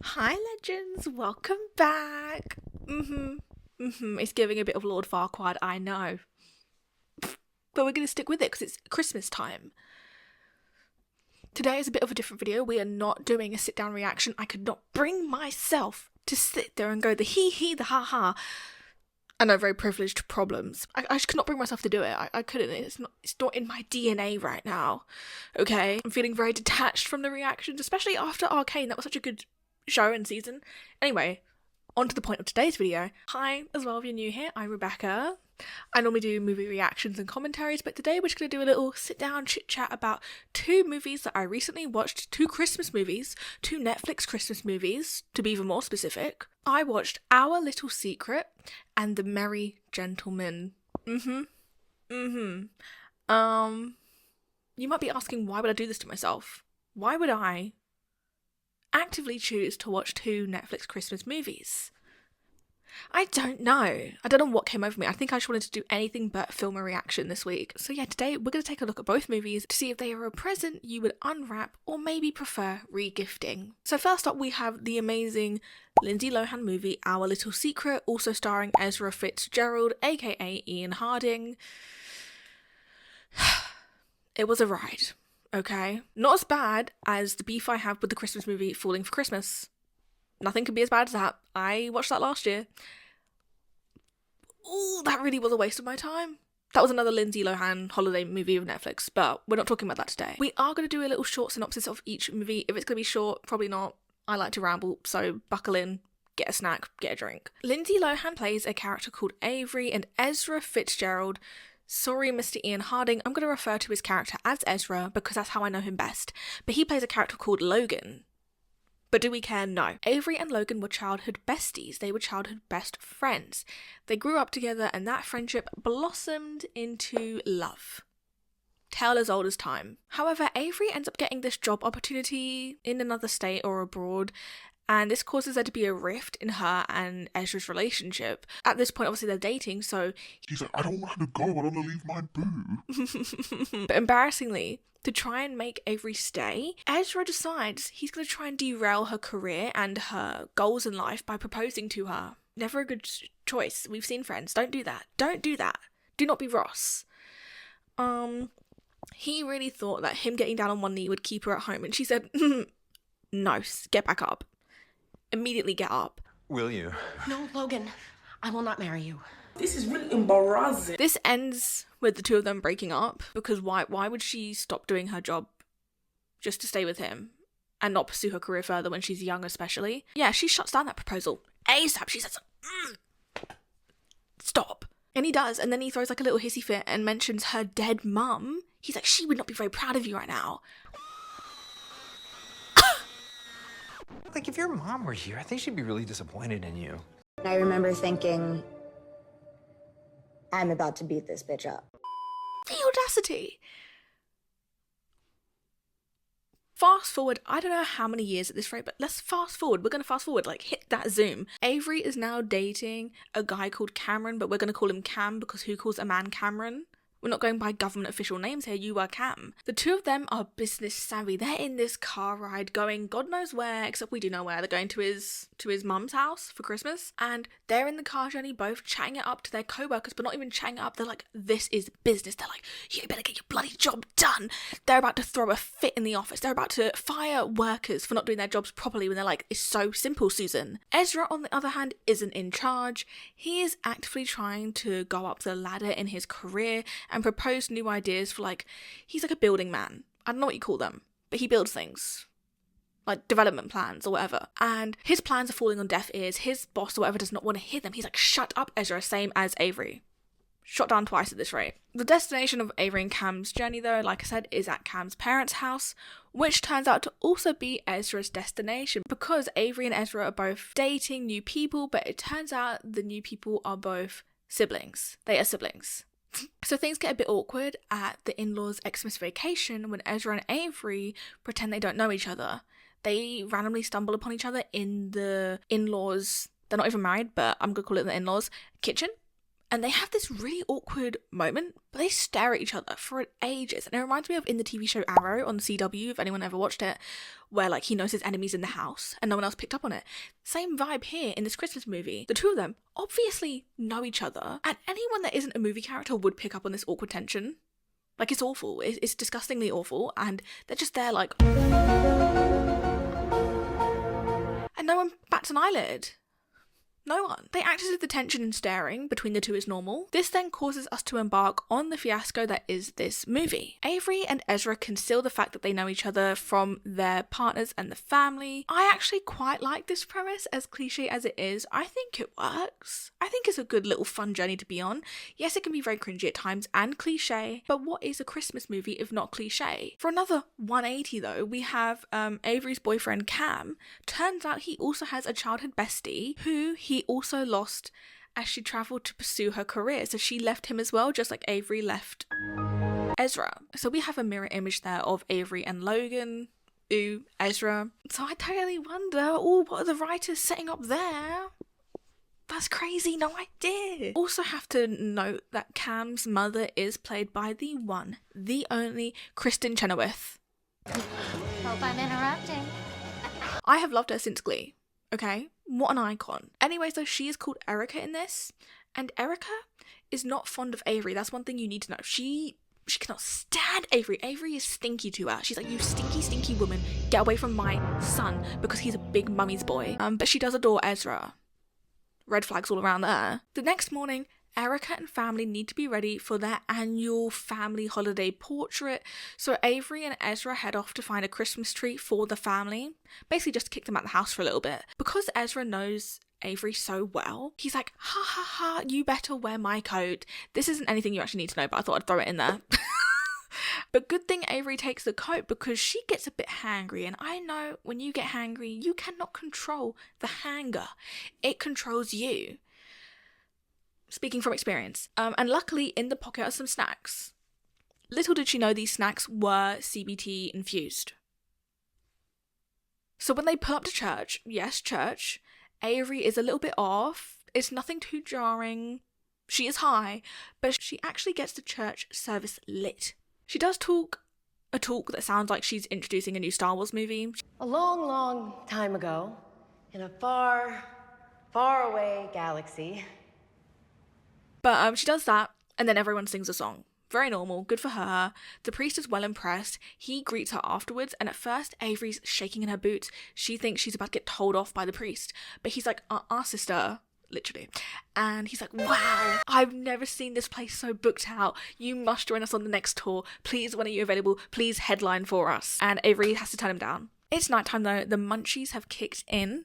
Hi legends, welcome back. It's giving a bit of Lord Farquaad, I know. But we're going to stick with it because it's Christmas time. Today is a bit of a different video. We are not doing a sit down reaction. I could not bring myself to sit there and go the hee, the ha. I know, very privileged problems. I just could not bring myself to do it. I couldn't. It's not in my DNA right now. Okay? I'm feeling very detached from the reactions, especially after Arcane. That was such a good show and season. Anyway, on to the point of today's video. Hi, as well, if you're new here, I'm Rebecca. I normally do movie reactions and commentaries, but today we're just going to do a little sit-down chit-chat about two movies that I recently watched, two Christmas movies, two Netflix Christmas movies, to be even more specific. I watched Our Little Secret and The Merry Gentleman. You might be asking, why would I do this to myself? Why would I actively choose to watch two Netflix Christmas movies? I don't know. I don't know what came over me. I think I just wanted to do anything but film a reaction this week. So yeah, today we're going to take a look at both movies to see if they are a present you would unwrap or maybe prefer re-gifting. So first up we have the amazing Lindsay Lohan movie Our Little Secret, also starring Ezra Fitzgerald, aka Ian Harding. It was a ride, okay? Not as bad as the beef I have with the Christmas movie Falling for Christmas. Nothing could be as bad as that. I watched that last year. Ooh, that really was a waste of my time. That was another Lindsay Lohan holiday movie of Netflix, but we're not talking about that today. We are going to do a little short synopsis of each movie. If it's going to be short, probably not. I like to ramble, so buckle in, get a snack, get a drink. Lindsay Lohan plays a character called Avery, and Ezra Fitzgerald, sorry Mr. Ian Harding, I'm going to refer to his character as Ezra because that's how I know him best, but he plays a character called Logan. But do we care? No. Avery and Logan were childhood besties. They were childhood best friends. They grew up together and that friendship blossomed into love. Tale as old as time. However, Avery ends up getting this job opportunity in another state or abroad, and this causes there to be a rift in her and Ezra's relationship. At this point, obviously, they're dating, so he's like, I don't want her to go, I don't want to leave my boo. But embarrassingly, to try and make Avery stay, Ezra decides he's going to try and derail her career and her goals in life by proposing to her. Never a good choice. We've seen Friends. Don't do that. Don't do that. Do not be Ross. He really thought that him getting down on one knee would keep her at home, and she said, no, get back up. Immediately get up. Will you? No, Logan, I will not marry you. This is really embarrassing. This ends with the two of them breaking up, because why would she stop doing her job just to stay with him and not pursue her career further when she's young especially? Yeah, she shuts down that proposal ASAP. She says, stop. And he does, and then he throws like a little hissy fit and mentions her dead mum. He's like, she would not be very proud of you right now. Like, if your mom were here, I think she'd be really disappointed in you. I remember thinking, I'm about to beat this bitch up. The audacity. Fast forward, I don't know how many years at this rate, but let's fast forward. We're going to fast forward, like hit that zoom. Avery is now dating a guy called Cameron, but we're going to call him Cam because who calls a man Cameron? We're not going by government official names here, you are Cam. The two of them are business savvy. They're in this car ride going God knows where, except we do know where. They're going to his mum's house for Christmas. And they're in the car journey both chatting it up to their co-workers, but not even chatting it up. They're like, this is business. They're like, you better get your bloody job done. They're about to throw a fit in the office. They're about to fire workers for not doing their jobs properly when they're like, it's so simple, Susan. Ezra, on the other hand, isn't in charge. He is actively trying to go up the ladder in his career and propose new ideas for, like, he's like a building man. I don't know what you call them, but he builds things. Like development plans or whatever. And his plans are falling on deaf ears. His boss or whatever does not want to hear them. He's like, shut up, Ezra, same as Avery. Shot down twice at this rate. The destination of Avery and Cam's journey, though, like I said, is at Cam's parents' house, which turns out to also be Ezra's destination because Avery and Ezra are both dating new people, but it turns out the new people are both siblings. They are siblings. So things get a bit awkward at the in-laws' Xmas vacation when Ezra and Avery pretend they don't know each other. They randomly stumble upon each other in the in-laws, they're not even married, but I'm going to call it the in-laws, kitchen. And they have this really awkward moment, but they stare at each other for ages. And it reminds me of in the TV show Arrow on the CW, if anyone ever watched it, where like he knows his enemies in the house and no one else picked up on it. Same vibe here in this Christmas movie. The two of them obviously know each other, and anyone that isn't a movie character would pick up on this awkward tension. Like, it's awful. It's disgustingly awful, and they're just there like... And no one bats an eyelid. No one. They act as if the tension and staring between the two is normal. This then causes us to embark on the fiasco that is this movie. Avery and Ezra conceal the fact that they know each other from their partners and the family. I actually quite like this premise, as cliche as it is. I think it works. I think it's a good little fun journey to be on. Yes, it can be very cringy at times and cliche, but what is a Christmas movie if not cliche? For another 180 though, we have Avery's boyfriend Cam. Turns out he also has a childhood bestie who he also lost as she travelled to pursue her career. So she left him as well, just like Avery left Ezra. So we have a mirror image there of Avery and Logan. Ooh, Ezra. So I totally wonder, what are the writers setting up there? That's crazy, no idea. Also have to note that Cam's mother is played by the one, the only Kristen Chenoweth. Hope I'm interrupting. I have loved her since Glee. Okay, what an icon. Anyway, so she is called Erica in this, and Erica is not fond of Avery. That's one thing you need to know. She cannot stand Avery. Avery is stinky to her. She's like, you stinky, stinky woman, get away from my son, because he's a big mummy's boy. But she does adore Ezra. Red flags all around there. The next morning, Erica and family need to be ready for their annual family holiday portrait, so Avery and Ezra head off to find a Christmas tree for the family, basically just to kick them out of the house for a little bit. Because Ezra knows Avery so well, he's like, ha ha ha, you better wear my coat. This isn't anything you actually need to know, but I thought I'd throw it in there. But good thing Avery takes the coat because she gets a bit hangry, and I know when you get hangry, you cannot control the hanger. It controls you. Speaking from experience. And luckily in the pocket are some snacks. Little did she know these snacks were CBT infused. So when they pull up to church, yes, church, Avery is a little bit off. It's nothing too jarring. She is high, but she actually gets the church service lit. She does talk a talk that sounds like she's introducing a new Star Wars movie. A long, long time ago, in a far, far away galaxy. But she does that, and then everyone sings a song. Very normal, good for her. The priest is well impressed. He greets her afterwards, and at first, Avery's shaking in her boots. She thinks she's about to get told off by the priest. But he's like, sister, literally. And he's like, wow, I've never seen this place so booked out. You must join us on the next tour. Please, when are you available? Please headline for us. And Avery has to turn him down. It's nighttime though. The munchies have kicked in.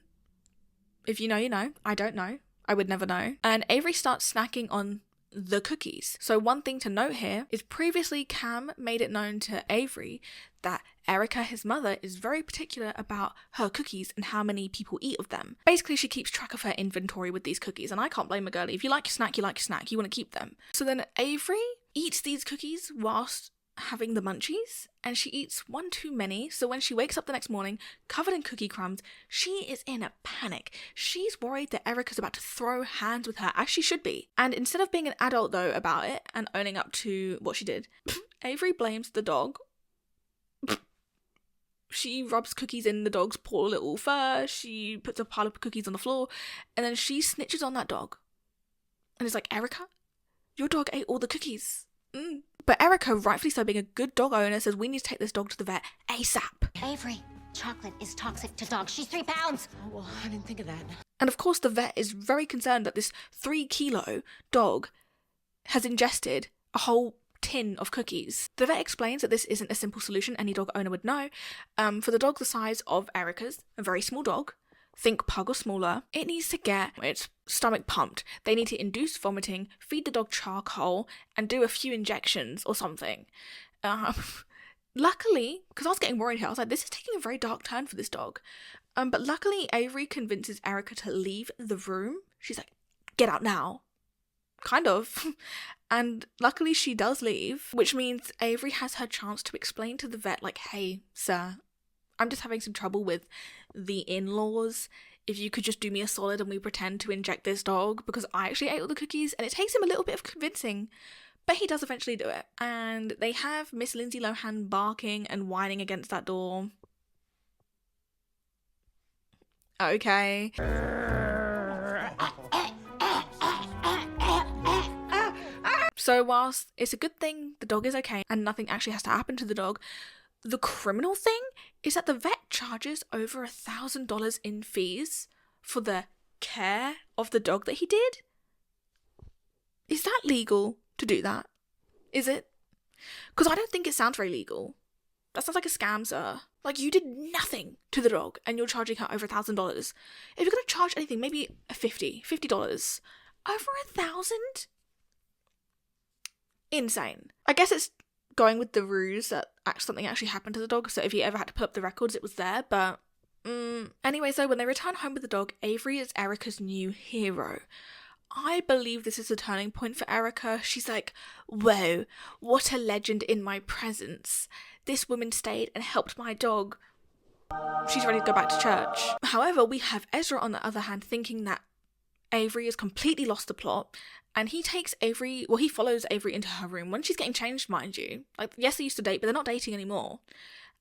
If you know, you know. I don't know. I would never know. And Avery starts snacking on the cookies. So one thing to note here is previously Cam made it known to Avery that Erica, his mother, is very particular about her cookies and how many people eat of them. Basically, she keeps track of her inventory with these cookies, and I can't blame a girlie. If you like your snack, you like your snack. You want to keep them. So then Avery eats these cookies whilst having the munchies, and she eats one too many. So when she wakes up the next morning covered in cookie crumbs, she is in a panic. She's worried that Erica's about to throw hands with her, as she should be. And instead of being an adult though about it and owning up to what she did, Avery blames the dog. She rubs cookies in the dog's poor little fur. She puts a pile of cookies on the floor, and then she snitches on that dog and is like, Erica, your dog ate all the cookies. But Erica, rightfully so, being a good dog owner, says we need to take this dog to the vet ASAP. Avery, chocolate is toxic to dogs. She's 3 pounds. Oh, well, I didn't think of that. And of course the vet is very concerned that this 3-kilo dog has ingested a whole tin of cookies. The vet explains that this isn't a simple solution any dog owner would know. For the dog the size of Erica's, a very small dog, think pug or smaller, it needs to get its stomach pumped. They need to induce vomiting, feed the dog charcoal, and do a few injections or something. Luckily, because I was getting worried here, I was like, this is taking a very dark turn for this dog. But luckily, Avery convinces Erica to leave the room. She's like, get out now. Kind of. And luckily she does leave, which means Avery has her chance to explain to the vet, like, hey, sir, I'm just having some trouble with the in-laws. if you could just do me a solid and we pretend to inject this dog, because I actually ate all the cookies and it takes him a little bit of convincing, but he does eventually do it. And they have Miss Lindsay Lohan barking and whining against that door. Okay. So whilst it's a good thing the dog is okay and nothing actually has to happen to the dog, the criminal thing is that the vet charges over $1,000 in fees for the care of the dog that he did. Is that legal to do that? Is it? Because I don't think it sounds very legal. That sounds like a scam, sir. Like, you did nothing to the dog and you're charging her over $1,000. If you're going to charge anything, maybe $50. Over $1,000? Insane. I guess it's going with the ruse that something actually happened to the dog, so if he ever had to pull up the records, it was there, but anyway, so when they return home with the dog, Avery is Erica's new hero. I believe this is a turning point for Erica. She's like, whoa, what a legend in my presence. This woman stayed and helped my dog. She's ready to go back to church. However, we have Ezra on the other hand thinking that Avery has completely lost the plot, and he takes Avery, well, he follows Avery into her room when she's getting changed, mind you. Like, yes, they used to date, but they're not dating anymore.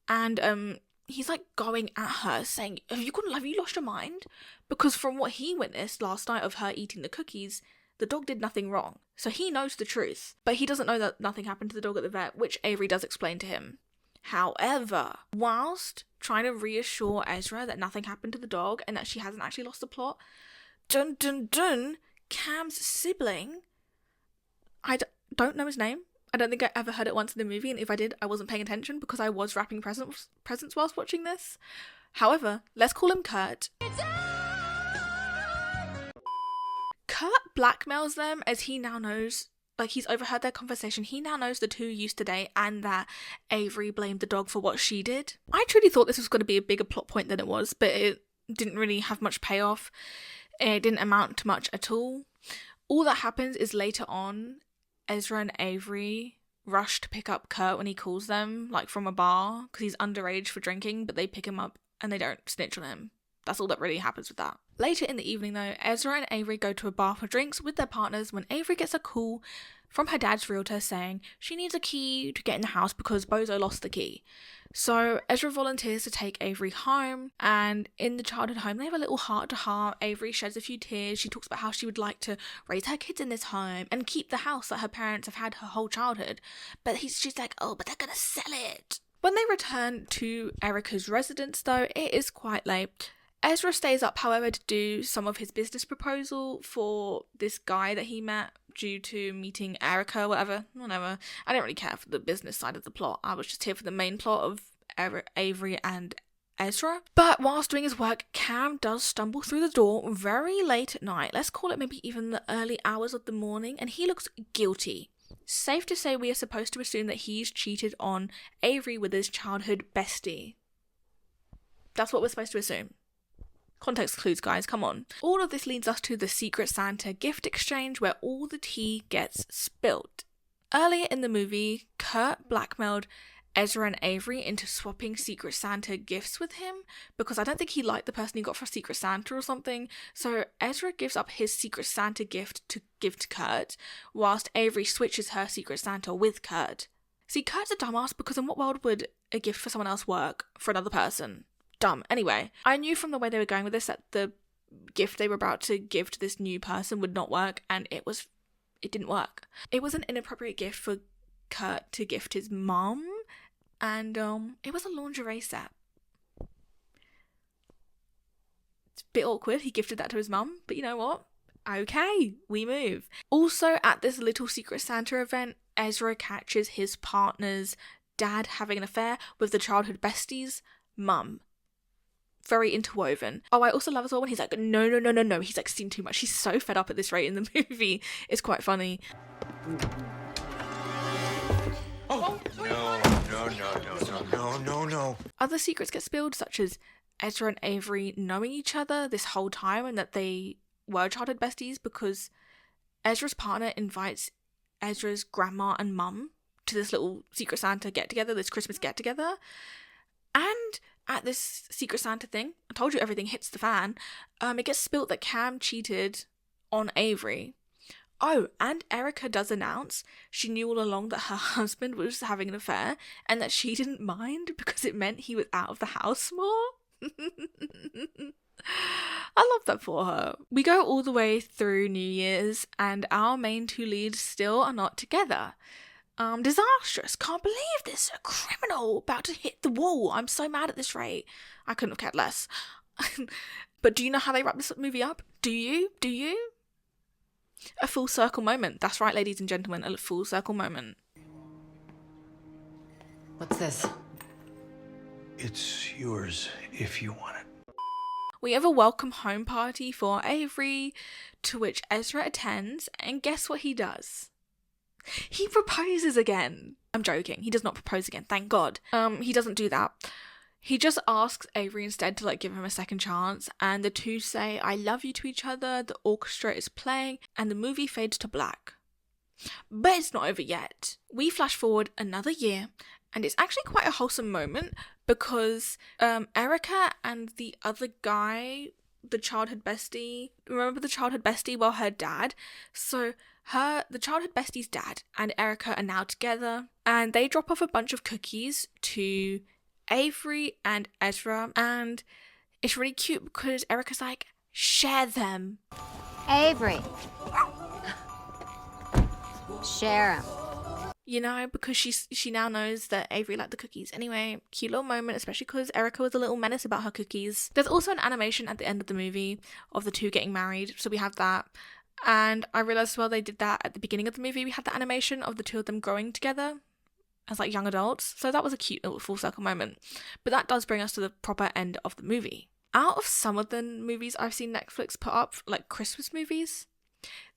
And he's like going at her saying, have you lost your mind? Because from what he witnessed last night of her eating the cookies, the dog did nothing wrong. So he knows the truth, but he doesn't know that nothing happened to the dog at the vet, which Avery does explain to him. However, whilst trying to reassure Ezra that nothing happened to the dog and that she hasn't actually lost the plot, dun dun dun, Cam's sibling, I don't know his name. I don't think I ever heard it once in the movie, and if I did, I wasn't paying attention because I was wrapping presents whilst watching this. However, let's call him Kurt. Kurt blackmails them as he now knows, like, he's overheard their conversation. He now knows the two used to date and that Avery blamed the dog for what she did. I truly thought this was going to be a bigger plot point than it was, but it didn't really have much payoff. It didn't amount to much at all. All that happens is later on, Ezra and Avery rush to pick up Kurt when he calls them, like from a bar, because he's underage for drinking, but they pick him up and they don't snitch on him. That's all that really happens with that. Later in the evening though, Ezra and Avery go to a bar for drinks with their partners when Avery gets a call from her dad's realtor saying she needs a key to get in the house because Bozo lost the key. So Ezra volunteers to take Avery home, and in the childhood home they have a little heart-to-heart. Avery sheds a few tears. She talks about how she would like to raise her kids in this home and keep the house that her parents have had her whole childhood. But she's like, oh, but they're gonna sell it. When they return to Erica's residence though, it is quite late. Ezra stays up, however, to do some of his business proposal for this guy that he met due to meeting Erica, whatever. I don't really care for the business side of the plot. I was just here for the main plot of Avery and Ezra. But whilst doing his work, Cam does stumble through the door very late at night. Let's call it maybe even the early hours of the morning, and he looks guilty. Safe to say we are supposed to assume that he's cheated on Avery with his childhood bestie. That's what we're supposed to assume. Context clues, guys, come on. All of this leads us to the Secret Santa gift exchange where all the tea gets spilled. Earlier in the movie, Kurt blackmailed Ezra and Avery into swapping Secret Santa gifts with him because I don't think he liked the person he got for Secret Santa or something. So Ezra gives up his Secret Santa gift to give to Kurt, whilst Avery switches her Secret Santa with Kurt. See, Kurt's a dumbass because in what world would a gift for someone else work for another person? Dumb. Anyway, I knew from the way they were going with this that the gift they were about to give to this new person would not work, and it didn't work. It was an inappropriate gift for Kurt to gift his mum, and it was a lingerie set. It's a bit awkward. He gifted that to his mum, but you know what? Okay, we move. Also, at this little Secret Santa event, Ezra catches his partner's dad having an affair with the childhood bestie's mum. Very interwoven. Oh, I also love as well when he's like, no. He's like seen too much. He's so fed up at this rate in the movie. It's quite funny. Oh, no. Other secrets get spilled, such as Ezra and Avery knowing each other this whole time and that they were childhood besties because Ezra's partner invites Ezra's grandma and mum to this little Secret Santa get-together, this Christmas get-together. And at this Secret Santa thing, told you everything hits the fan. It gets spilt that Cam cheated on Avery. Oh, and Erica does announce she knew all along that her husband was having an affair and that she didn't mind because it meant he was out of the house more. I love that for her. We go all the way through New Year's and our main two leads still are not together. Disastrous. Can't believe this. A criminal about to hit the wall. I'm so mad at this rate. I couldn't have cared less. But do you know how they wrap this movie up? Do you? A full circle moment. That's right, ladies and gentlemen, a full circle moment. What's this? It's yours if you want it. We have a welcome home party for Avery, to which Ezra attends, and guess what he does? He proposes again. I'm joking. He does not propose again, thank God. He doesn't do that. He just asks Avery instead to give him a second chance, and the two say I love you to each other, the orchestra is playing, and the movie fades to black. But it's not over yet. We flash forward another year, and it's actually quite a wholesome moment because Erica and the other guy, the childhood bestie, remember the childhood bestie? Well, her dad. So the childhood bestie's dad and Erica are now together, and they drop off a bunch of cookies to Avery and Ezra, and it's really cute because Erica's like, share them. Avery. Share 'em. You know, because she now knows that Avery liked the cookies. Anyway, cute little moment, especially because Erica was a little menace about her cookies. There's also an animation at the end of the movie of the two getting married, so we have that. And I realised as well they did that at the beginning of the movie. We had the animation of the two of them growing together as young adults, so that was a cute little full circle moment. But that does bring us to the proper end of the movie. Out of some of the movies I've seen Netflix put up, Christmas movies,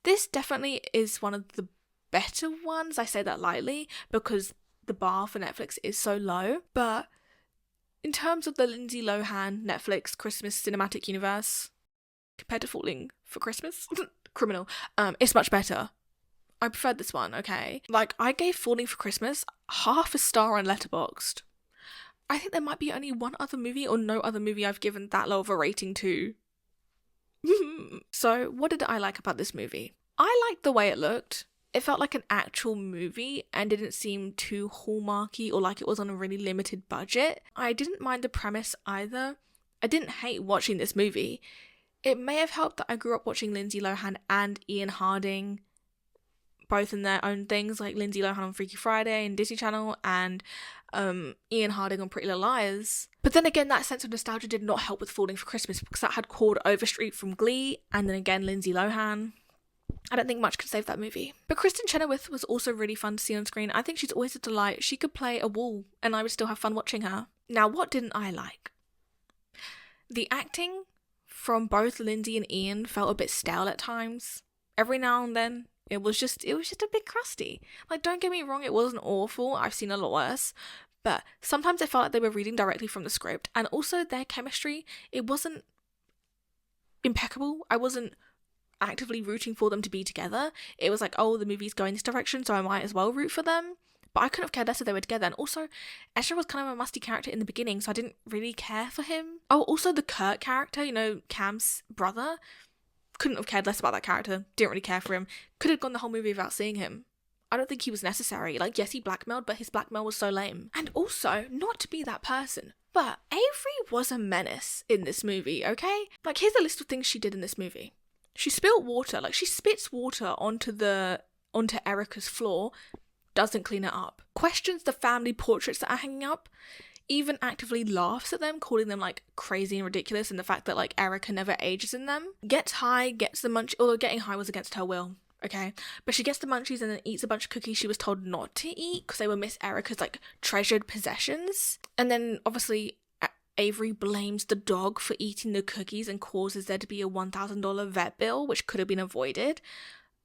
this definitely is one of the better ones. I say that lightly because the bar for Netflix is so low, but in terms of the Lindsay Lohan Netflix Christmas cinematic universe compared to Falling for Christmas criminal, it's much better. I preferred this one, okay? I gave Falling for Christmas half a star on Letterboxd. I think there might be only one other movie or no other movie I've given that low of a rating to. So, what did I like about this movie? I liked the way it looked. It felt like an actual movie and didn't seem too hallmarky or like it was on a really limited budget. I didn't mind the premise either. I didn't hate watching this movie. It may have helped that I grew up watching Lindsay Lohan and Ian Harding, both in their own things, like Lindsay Lohan on Freaky Friday and Disney Channel, and Ian Harding on Pretty Little Liars. But then again, that sense of nostalgia did not help with Falling for Christmas because that had Cord Overstreet from Glee, and then again Lindsay Lohan. I don't think much could save that movie. But Kristen Chenoweth was also really fun to see on screen. I think she's always a delight. She could play a wall and I would still have fun watching her. Now, what didn't I like? The acting from both Lindsay and Ian felt a bit stale at times. Every now and then, it was just a bit crusty. Don't get me wrong, it wasn't awful. I've seen a lot worse. But sometimes it felt like they were reading directly from the script. And also their chemistry, it wasn't impeccable. I wasn't actively rooting for them to be together. It was oh, the movie's going this direction, so I might as well root for them. But I couldn't have cared less if they were together. And also, Ezra was kind of a musty character in the beginning, so I didn't really care for him. Oh, also the Kurt character, Cam's brother, couldn't have cared less about that character. Didn't really care for him. Could have gone the whole movie without seeing him. I don't think he was necessary. Yes, he blackmailed, but his blackmail was so lame. And also, not to be that person, but Avery was a menace in this movie, okay? Here's a list of things she did in this movie. She spilled water, she spits water onto Erica's floor, doesn't clean it up. Questions the family portraits that are hanging up, even actively laughs at them, calling them crazy and ridiculous, and the fact that Erica never ages in them. Gets high, gets the munchies, although getting high was against her will, okay? But she gets the munchies and then eats a bunch of cookies she was told not to eat because they were Miss Erica's treasured possessions. And then obviously Avery blames the dog for eating the cookies and causes there to be a $1,000 vet bill, which could have been avoided.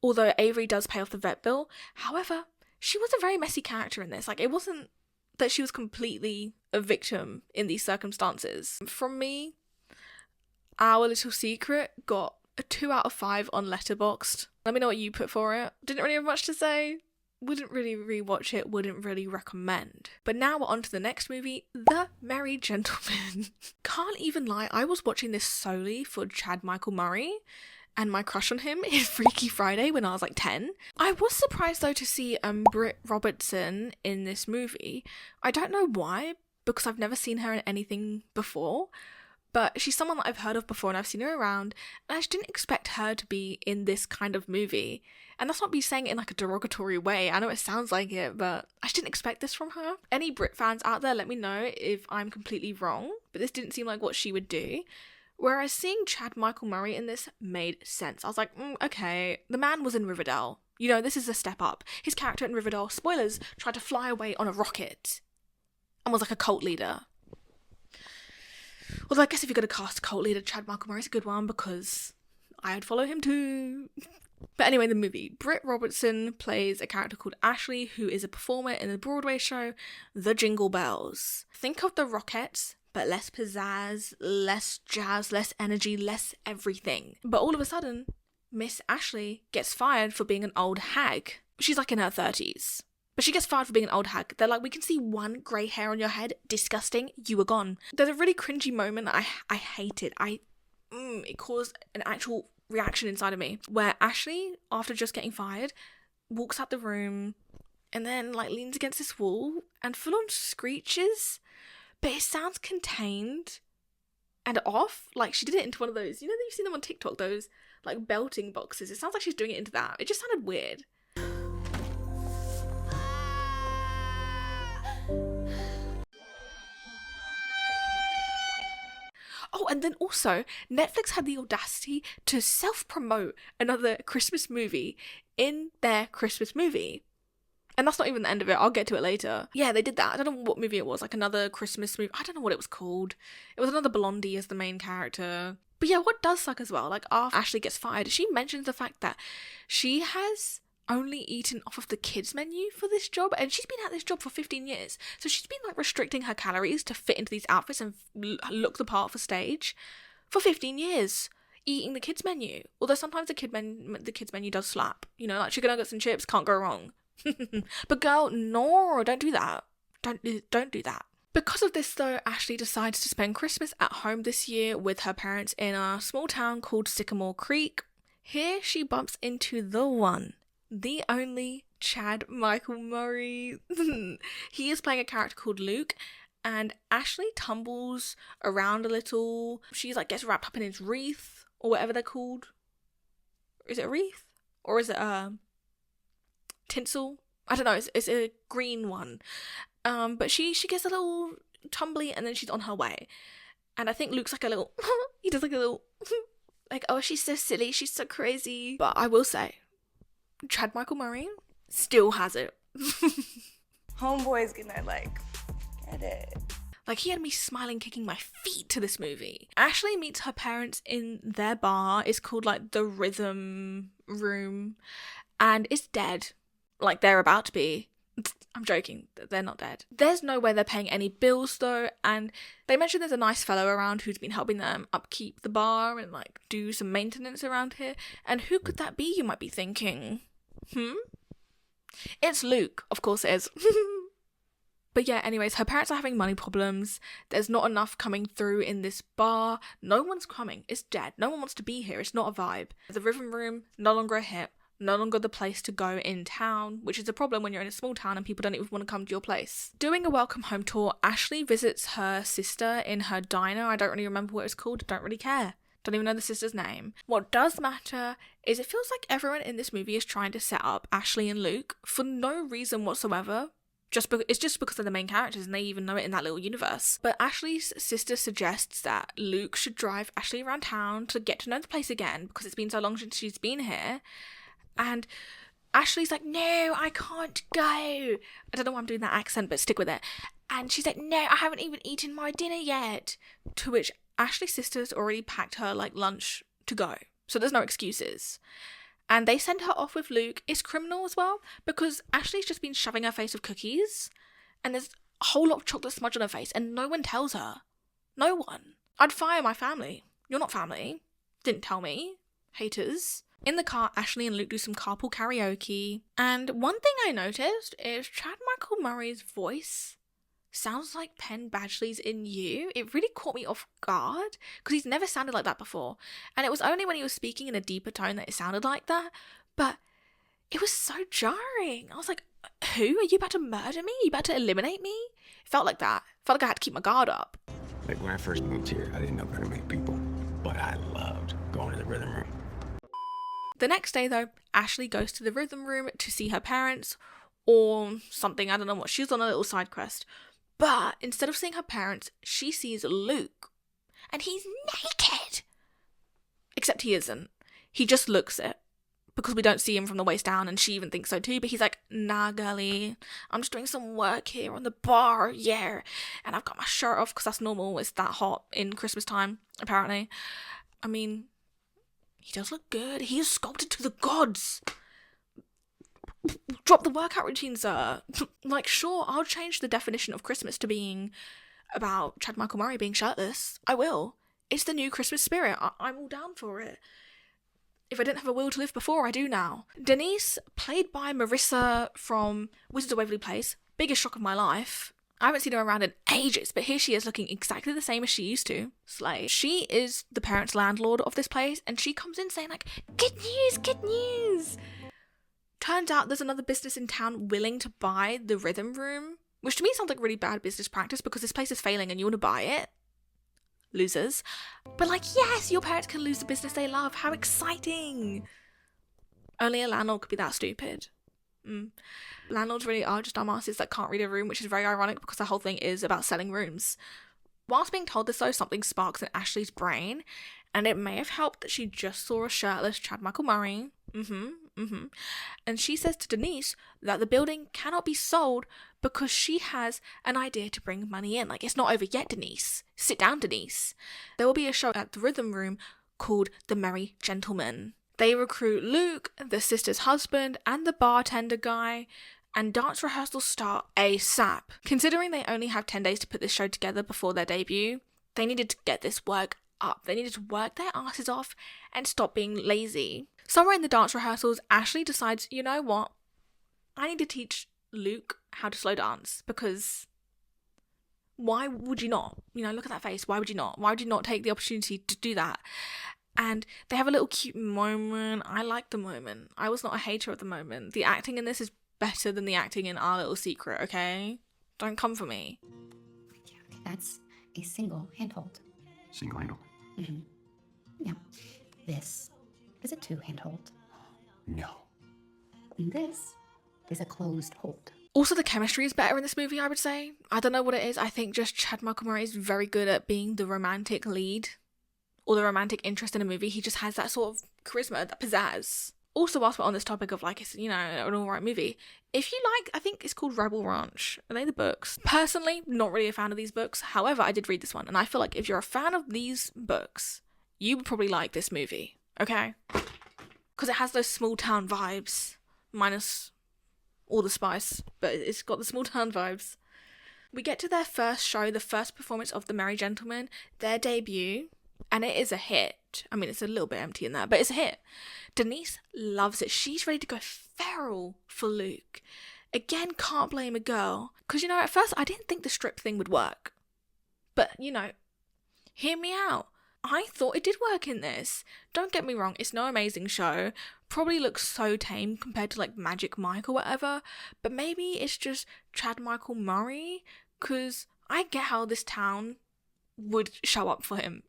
Although Avery does pay off the vet bill. However, she was a very messy character in this. It wasn't that she was completely a victim in these circumstances. From me, Our Little Secret got a 2 out of 5 on Letterboxd. Let me know what you put for it. Didn't really have much to say. Wouldn't really rewatch it, wouldn't really recommend. But now we're on to the next movie, The Merry Gentleman. Can't even lie, I was watching this solely for Chad Michael Murray and my crush on him in Freaky Friday when I was like 10. I was surprised though to see Britt Robertson in this movie. I don't know why, because I've never seen her in anything before. But she's someone that I've heard of before and I've seen her around, and I just didn't expect her to be in this kind of movie. And that's not me saying it in like a derogatory way. I know it sounds like it, but I just didn't expect this from her. Any Brit fans out there, let me know if I'm completely wrong, but this didn't seem like what she would do. Whereas seeing Chad Michael Murray in this made sense. I was like, okay, the man was in Riverdale. You know, this is a step up. His character in Riverdale, spoilers, tried to fly away on a rocket and was like a cult leader. Although I guess if you're going to cast a cult leader, Chad Michael Murray's a good one because I'd follow him too. But anyway, the movie. Britt Robertson plays a character called Ashley, who is a performer in the Broadway show The Jingle Bells. Think of the Rockettes, but less pizzazz, less jazz, less energy, less everything. But all of a sudden, Miss Ashley gets fired for being an old hag. She's like in her 30s. But she gets fired for being an old hag. They're like, we can see one grey hair on your head. Disgusting. You were gone. There's a really cringy moment that I hated. It caused an actual reaction inside of me. Where Ashley, after just getting fired, walks out the room and then like leans against this wall and full on screeches. But it sounds contained and off. Like she did it into one of those, you know, you've seen them on TikTok, those like belting boxes. It sounds like she's doing it into that. It just sounded weird. Oh, and then also, Netflix had the audacity to self-promote another Christmas movie in their Christmas movie. And that's not even the end of it. I'll get to it later. Yeah, they did that. I don't know what movie it was. Like another Christmas movie. I don't know what it was called. It was another blondie as the main character. But yeah, what does suck as well, like after Ashley gets fired, she mentions the fact that she has only eaten off of the kids menu for this job, and she's been at this job for 15 years, so she's been like restricting her calories to fit into these outfits and look the part for stage for 15 years, eating the kids menu. Although sometimes the kids menu does slap, you know, like chicken nuggets and chips, can't go wrong. But girl, no, don't do that. Don't do that. Because of this though, Ashley decides to spend Christmas at home this year with her parents in a small town called Sycamore Creek. Here she bumps into the one, the only Chad Michael Murray. He is playing a character called Luke, and Ashley tumbles around a little. She's like gets wrapped up in his wreath or whatever they're called. Is it a wreath or is it a tinsel? I don't know. It's a green one. But she gets a little tumbly and then she's on her way. And I think Luke's like a little. He does like a little. Like, oh, she's so silly. She's so crazy. But I will say, Chad Michael Murray still has it. Homeboy's gonna like get it. Like, he had me smiling, kicking my feet to this movie. Ashley meets her parents in their bar. It's called like the Rhythm Room, and it's dead. Like, they're about to be. I'm joking, they're not dead. There's no way they're paying any bills though, and they mentioned there's a nice fellow around who's been helping them upkeep the bar and like do some maintenance around here. And who could that be, you might be thinking? It's Luke, of course it is. But yeah, anyways, her parents are having money problems. There's not enough coming through in this bar. No one's coming. It's dead. No one wants to be here. It's not a vibe. The Rhythm Room, no longer a hit. No longer the place to go in town, which is a problem when you're in a small town and people don't even want to come to your place. Doing a welcome home tour, Ashley visits her sister in her diner. I don't really remember what it's called. Don't really care. Don't even know the sister's name. What does matter is it feels like everyone in this movie is trying to set up Ashley and Luke for no reason whatsoever. It's just because they're the main characters and they even know it in that little universe. But Ashley's sister suggests that Luke should drive Ashley around town to get to know the place again because it's been so long since she's been here. And Ashley's like, no, I can't go. I don't know why I'm doing that accent, but stick with it. And she's like, no, I haven't even eaten my dinner yet. To which Ashley's sister's already packed her like lunch to go. So there's no excuses. And they send her off with Luke. It's criminal as well because Ashley's just been shoving her face with cookies and there's a whole lot of chocolate smudge on her face and no one tells her. No one. I'd fire my family. You're not family. Didn't tell me. Haters. In the car, Ashley and Luke do some carpool karaoke. And one thing I noticed is Chad Michael Murray's voice sounds like Penn Badgley's in You. It really caught me off guard because he's never sounded like that before. And it was only when he was speaking in a deeper tone that it sounded like that. But it was so jarring. I was like, who? Are you about to murder me? Are you about to eliminate me? It felt like that. It felt like I had to keep my guard up. Like when I first moved here, I didn't know very many people, but I loved going to the rhythm room. The next day, though, Ashley goes to the rhythm room to see her parents or something. I don't know what. She's on a little side quest. But instead of seeing her parents, she sees Luke. And he's naked. Except he isn't. He just looks it. Because we don't see him from the waist down, and she even thinks so too. But he's like, nah, girlie, I'm just doing some work here on the bar, yeah. And I've got my shirt off because that's normal. It's that hot in Christmas time, apparently. I mean, he does look good. He is sculpted to the gods. Drop the workout routine, sir. Like, sure, I'll change the definition of Christmas to being about Chad Michael Murray being shirtless. I will. It's the new Christmas spirit. I'm all down for it. If I didn't have a will to live before, I do now. Denise, played by Marissa from Wizards of Waverly Place. Biggest shock of my life. I haven't seen her around in ages, but here she is looking exactly the same as she used to. Slay. She is the parents' landlord of this place, and she comes in saying like, good news, good news. Turns out there's another business in town willing to buy the rhythm room, which to me sounds like really bad business practice because this place is failing and you want to buy it. Losers. But like, yes, your parents can lose the business they love. How exciting. Only a landlord could be that stupid. Landlords really are just dumbasses that can't read a room, which is very ironic because the whole thing is about selling rooms. Whilst being told this though, something sparks in Ashley's brain, and it may have helped that she just saw a shirtless Chad Michael Murray. And she says to Denise that the building cannot be sold because she has an idea to bring money in. Like, it's not over yet, Denise. Sit down, Denise. There will be a show at the Rhythm Room called The Merry Gentlemen. They recruit Luke, the sister's husband, and the bartender guy, and dance rehearsals start ASAP. Considering they only have 10 days to put this show together before their debut, they needed to get this work up. They needed to work their asses off and stop being lazy. Somewhere in the dance rehearsals, Ashley decides, you know what? I need to teach Luke how to slow dance because why would you not? You know, look at that face. Why would you not? Why would you not take the opportunity to do that? And they have a little cute moment. I like the moment. I was not a hater of the moment. The acting in this is better than the acting in Our Little Secret, okay? Don't come for me. Yeah, okay, that's a single handhold. Single handle? Mm-hmm. Yeah. This is a two-hand hold. No. And this is a closed hold. Also, the chemistry is better in this movie, I would say. I don't know what it is. I think just Chad Michael Murray is very good at being the romantic lead or the romantic interest in a movie. He just has that sort of charisma, that pizzazz. Also, whilst we're on this topic of like, it's, you know, an alright movie, if you like, I think it's called Rebel Ranch. Are they the books? Personally, not really a fan of these books. However, I did read this one, and I feel like if you're a fan of these books, you would probably like this movie. Okay? Because it has those small town vibes, minus all the spice, but it's got the small town vibes. We get to their first show, the first performance of The Merry Gentlemen, their debut, and it is a hit. I mean, it's a little bit empty in there, but it's a hit. Denise loves it. She's ready to go feral for Luke. Again, can't blame a girl. Because, you know, at first I didn't think the strip thing would work. But, you know, hear me out. I thought it did work in this. Don't get me wrong, it's no amazing show. Probably looks so tame compared to like Magic Mike or whatever. But maybe it's just Chad Michael Murray. Because I get how this town would show up for him.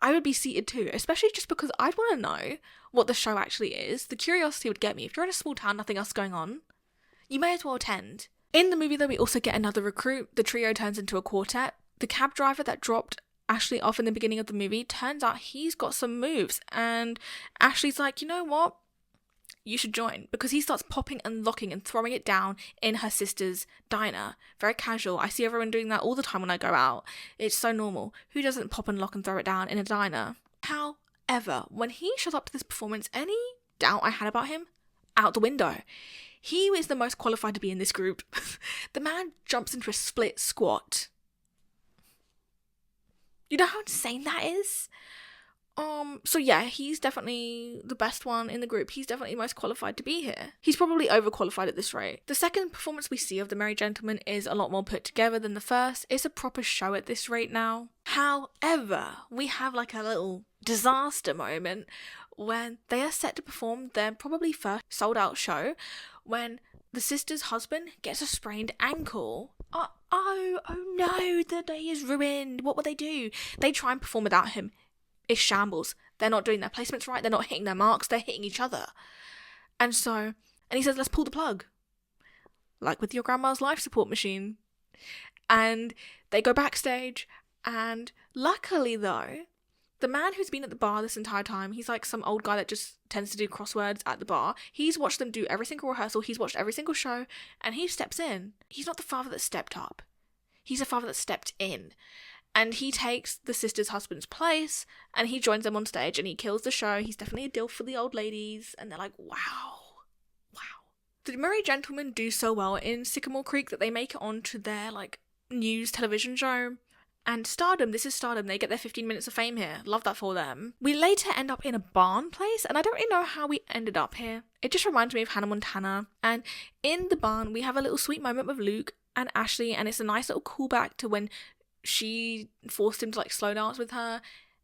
I would be seated too, especially just because I'd want to know what the show actually is. The curiosity would get me. If you're in a small town, nothing else going on, you may as well attend. In the movie though, we also get another recruit. The trio turns into a quartet. The cab driver that dropped Ashley off in the beginning of the movie, turns out he's got some moves, and Ashley's like, you know what? You should join, because he starts popping and locking and throwing it down in her sister's diner. Very casual. I see everyone doing that all the time when I go out. It's so normal. Who doesn't pop and lock and throw it down in a diner? However, when he shows up to this performance, any doubt I had about him, out the window. He is the most qualified to be in this group. The man jumps into a split squat. You know how insane that is? So yeah, he's definitely the best one in the group. He's definitely most qualified to be here. He's probably overqualified at this rate. The second performance we see of the Merry Gentleman is a lot more put together than the first. It's a proper show at this rate now. However, we have like a little disaster moment when they are set to perform their probably first sold out show when the sister's husband gets a sprained ankle. Oh no, the day is ruined. What will they do? They try and perform without him. It's shambles. They're not doing their placements right. They're not hitting their marks. They're hitting each other. And he says, let's pull the plug. Like with your grandma's life support machine. And they go backstage. And luckily though, the man who's been at the bar this entire time, he's like some old guy that just tends to do crosswords at the bar. He's watched them do every single rehearsal. He's watched every single show. And he steps in. He's not the father that stepped up. He's the father that stepped in. And he takes the sister's husband's place, and he joins them on stage, and he kills the show. He's definitely a deal for the old ladies, and they're like, wow. The Merry Gentlemen do so well in Sycamore Creek that they make it onto their, like, news television show. And Stardom, this is Stardom, they get their 15 minutes of fame here. Love that for them. We later end up in a barn place, and I don't really know how we ended up here. It just reminds me of Hannah Montana. And in the barn, we have a little sweet moment with Luke and Ashley, and it's a nice little callback to when she forced him to like slow dance with her,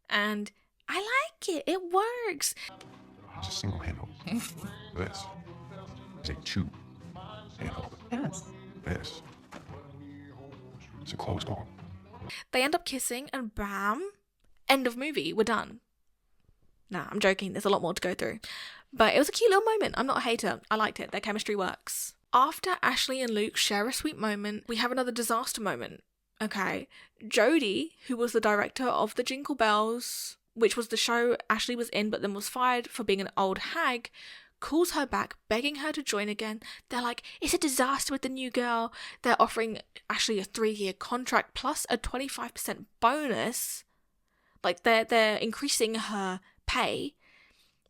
and I like it. It works. It's a single handle. This is a two handle. Yes. This is a closed door. They end up kissing, and bam, end of movie. We're done. Nah, I'm joking. There's a lot more to go through, but it was a cute little moment. I'm not a hater. I liked it. Their chemistry works. After Ashley and Luke share a sweet moment, we have another disaster moment. Okay, Jodie, who was the director of the Jingle Bells, which was the show Ashley was in but then was fired for being an old hag, calls her back, begging her to join again. They're like, it's a disaster with the new girl. They're offering Ashley a 3-year contract plus a 25% bonus. Like, they're increasing her pay.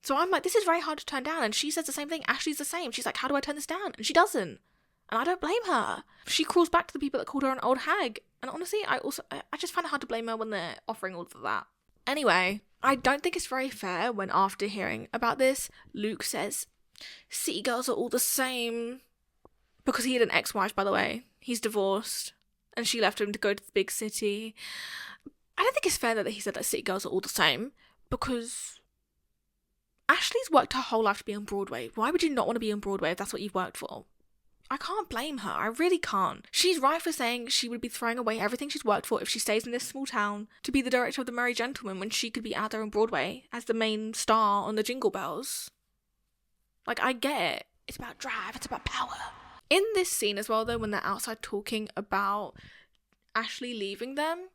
So I'm like, this is very hard to turn down. And she says the same thing. Ashley's the same. She's like, how do I turn this down? And she doesn't. And I don't blame her. She crawls back to the people that called her an old hag. And honestly, I just find it hard to blame her when they're offering all of that. Anyway, I don't think it's very fair when after hearing about this, Luke says, city girls are all the same. Because he had an ex-wife, by the way. He's divorced. And she left him to go to the big city. I don't think it's fair that he said that city girls are all the same. Because Ashley's worked her whole life to be on Broadway. Why would you not want to be on Broadway if that's what you've worked for? I can't blame her. I really can't. She's right for saying she would be throwing away everything she's worked for if she stays in this small town to be the director of the Merry Gentleman when she could be out there on Broadway as the main star on the Jingle Bells. Like, I get it. It's about drive. It's about power. In this scene as well, though, when they're outside talking about Ashley leaving them,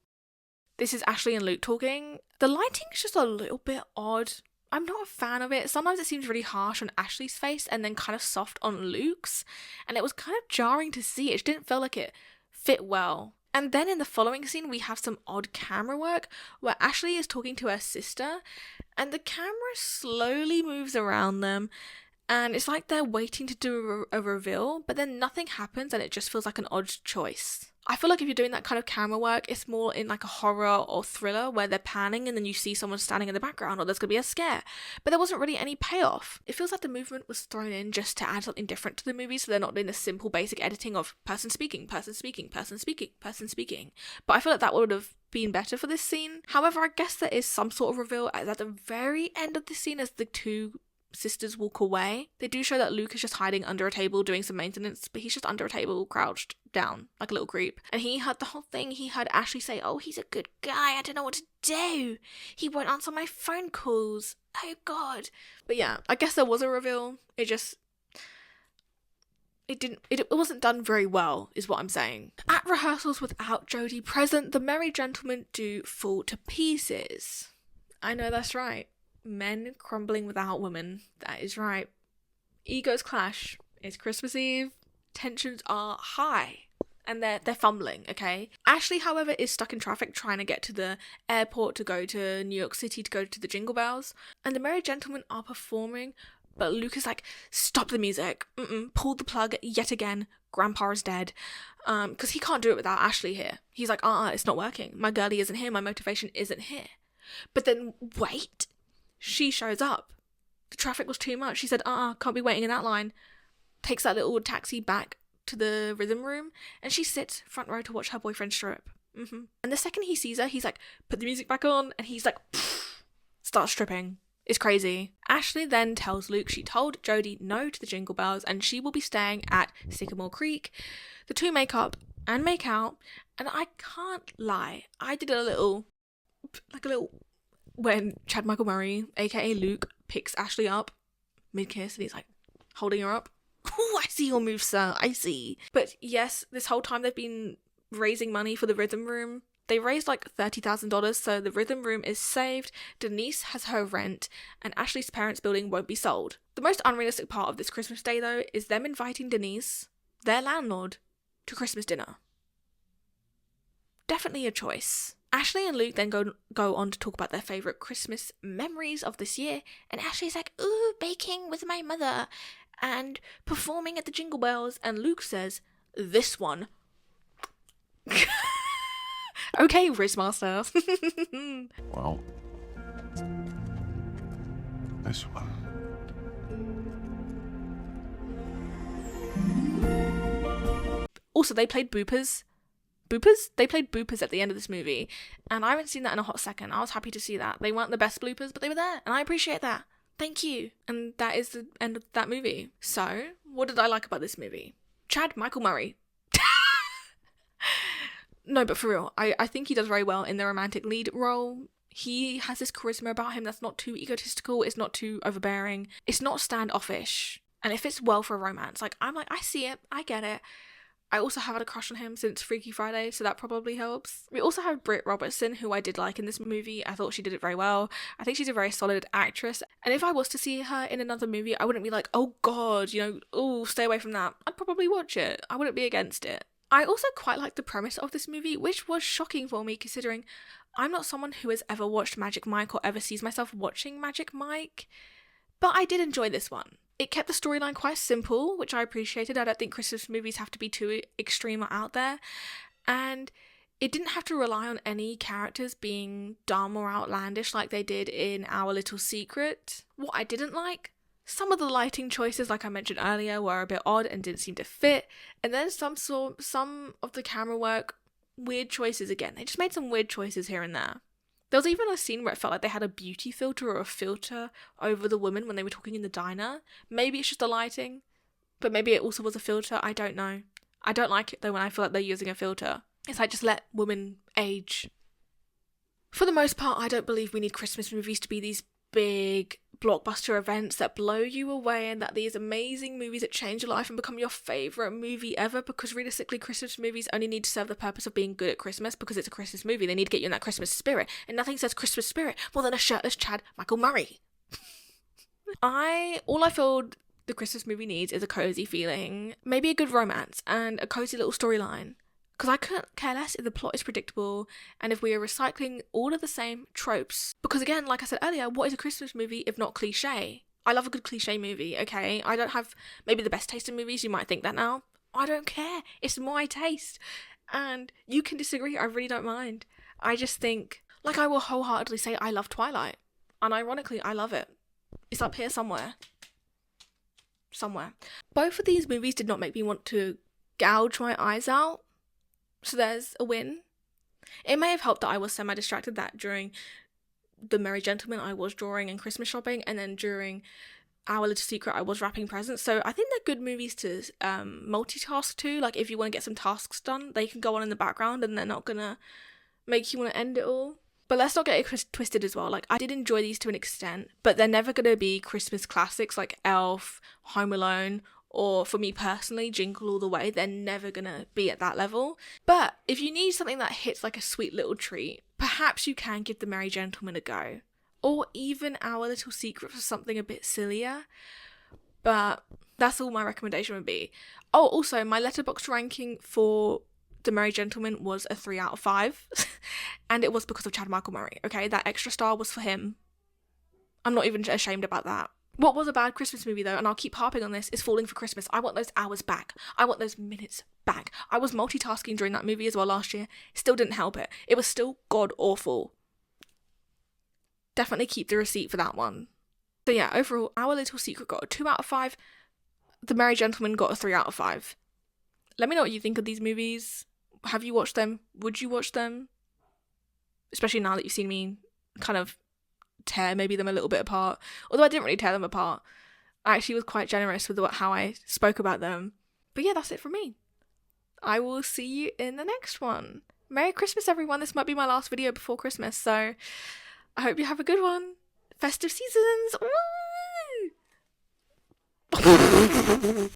this is Ashley and Luke talking. The lighting is just a little bit odd. I'm not a fan of it. Sometimes it seems really harsh on Ashley's face and then kind of soft on Luke's. And it was kind of jarring to see. It didn't feel like it fit well. And then in the following scene, we have some odd camera work where Ashley is talking to her sister and the camera slowly moves around them. And it's like they're waiting to do a reveal, but then nothing happens and it just feels like an odd choice. I feel like if you're doing that kind of camera work, it's more in like a horror or thriller where they're panning and then you see someone standing in the background or there's going to be a scare. But there wasn't really any payoff. It feels like the movement was thrown in just to add something different to the movie, so they're not doing the simple basic editing of person speaking, person speaking, person speaking, person speaking. But I feel like that would have been better for this scene. However, I guess there is some sort of reveal at the very end of the scene as the two sisters walk away. They do show that Luke is just hiding under a table doing some maintenance, but he's just under a table crouched down like a little creep. And he heard the whole thing. He heard Ashley say, oh, he's a good guy, I don't know what to do, he won't answer my phone calls, oh god. But yeah, I guess there was a reveal. It wasn't done very well is what I'm saying. At rehearsals without Jodie present, the Merry Gentlemen do fall to pieces. I know, that's right. Men crumbling without women. That is right. Egos clash. It's Christmas Eve. Tensions are high. And they're fumbling, okay? Ashley, however, is stuck in traffic trying to get to the airport to go to New York City to go to the Jingle Bells. And the Merry Gentlemen are performing, but Luke is like, stop the music. Pull the plug yet again. Grandpa is dead. Because he can't do it without Ashley here. He's like, it's not working. My girlie isn't here. My motivation isn't here. But then, wait, she shows up. The traffic was too much. She said, can't be waiting in that line. Takes that little taxi back to the rhythm room, and she sits front row to watch her boyfriend strip. And the second he sees her, he's like, put the music back on, and he's like, starts stripping. It's crazy. Ashley then tells Luke she told Jodie no to the Jingle Bells, and she will be staying at Sycamore Creek. The two make up and make out, and I can't lie, I did a little when Chad Michael Murray, aka Luke, picks Ashley up mid-kiss, and he's like holding her up. Oh, I see your move, sir, I see. But yes, this whole time they've been raising money for the rhythm room. They raised like $30,000, so the rhythm room is saved, Denise has her rent, and Ashley's parents' building won't be sold. The most unrealistic part of this Christmas day, though, is them inviting Denise, their landlord, to Christmas dinner. Definitely a choice. Ashley and Luke then go on to talk about their favourite Christmas memories of this year, and Ashley's like, ooh, baking with my mother, and performing at the Jingle Bells, and Luke says, this one. Okay, Rizzmaster. Well, this one. Also, they played boopers. Boopers? They played boopers at the end of this movie, and I haven't seen that in a hot second. I was happy to see that. They weren't the best bloopers, but they were there, and I appreciate that. Thank you. And that is the end of that movie. So, what did I like about this movie? Chad Michael Murray. No, but for real, I think he does very well in the romantic lead role. He has this charisma about him that's not too egotistical, it's not too overbearing, it's not standoffish, and it fits well for a romance. Like, I'm like, I see it, I get it. I also have had a crush on him since Freaky Friday, so that probably helps. We also have Britt Robertson, who I did like in this movie. I thought she did it very well. I think she's a very solid actress, and if I was to see her in another movie, I wouldn't be like, oh god, oh, stay away from that. I'd probably watch it. I wouldn't be against it. I also quite like the premise of this movie, which was shocking for me considering I'm not someone who has ever watched Magic Mike or ever sees myself watching Magic Mike, but I did enjoy this one. It kept the storyline quite simple, which I appreciated. I don't think Christmas movies have to be too extreme or out there, and it didn't have to rely on any characters being dumb or outlandish like they did in Our Little Secret. What I didn't like, some of the lighting choices, like I mentioned earlier, were a bit odd and didn't seem to fit. And then some of the camera work, weird choices again. They just made some weird choices here and there. There was even a scene where it felt like they had a beauty filter or a filter over the woman when they were talking in the diner. Maybe it's just the lighting, but maybe it also was a filter. I don't know. I don't like it though when I feel like they're using a filter. It's like, just let women age. For the most part, I don't believe we need Christmas movies to be these big blockbuster events that blow you away, and that these amazing movies that change your life and become your favourite movie ever, because realistically Christmas movies only need to serve the purpose of being good at Christmas because it's a Christmas movie. They need to get you in that Christmas spirit, and nothing says Christmas spirit more than a shirtless Chad Michael Murray. All I feel the Christmas movie needs is a cozy feeling, maybe a good romance and a cozy little storyline. Because I couldn't care less if the plot is predictable and if we are recycling all of the same tropes. Because again, like I said earlier, what is a Christmas movie if not cliche? I love a good cliche movie, okay? I don't have maybe the best taste in movies, you might think that now. I don't care. It's my taste. And you can disagree, I really don't mind. I just think, like, I will wholeheartedly say I love Twilight. And ironically, I love it. It's up here somewhere. Both of these movies did not make me want to gouge my eyes out. So there's a win. It may have helped that I was semi-distracted, that during The Merry Gentleman I was drawing and Christmas shopping, and then during Our Little Secret I was wrapping presents. So I think they're good movies to multitask to. Like, if you want to get some tasks done, they can go on in the background and they're not gonna make you want to end it all. But let's not get it twisted as well. Like, I did enjoy these to an extent, but they're never gonna be Christmas classics like Elf, Home Alone, or for me personally, Jingle All the Way. They're never gonna be at that level. But if you need something that hits like a sweet little treat, perhaps you can give The Merry Gentleman a go. Or even Our Little Secret for something a bit sillier. But that's all my recommendation would be. Oh, also, my Letterboxd ranking for The Merry Gentleman was a 3 out of 5. And it was because of Chad Michael Murray, okay? That extra star was for him. I'm not even ashamed about that. What was a bad Christmas movie though, and I'll keep harping on this, is Falling for Christmas. I want those hours back. I want those minutes back. I was multitasking during that movie as well last year. Still didn't help it. It was still god awful. definitely keep the receipt for that one. So yeah, overall, Our Little Secret got a 2 out of 5. The Merry Gentleman got a 3 out of 5. Let me know what you think of these movies. Have you watched them? Would you watch them? Especially now that you've seen me kind of tear maybe them a little bit apart. Although I didn't really tear them apart. I actually was quite generous with how I spoke about them. But yeah, that's it from me. I will see you in the next one. Merry Christmas, everyone. This might be my last video before Christmas, so I hope you have a good one. Festive seasons. Woo!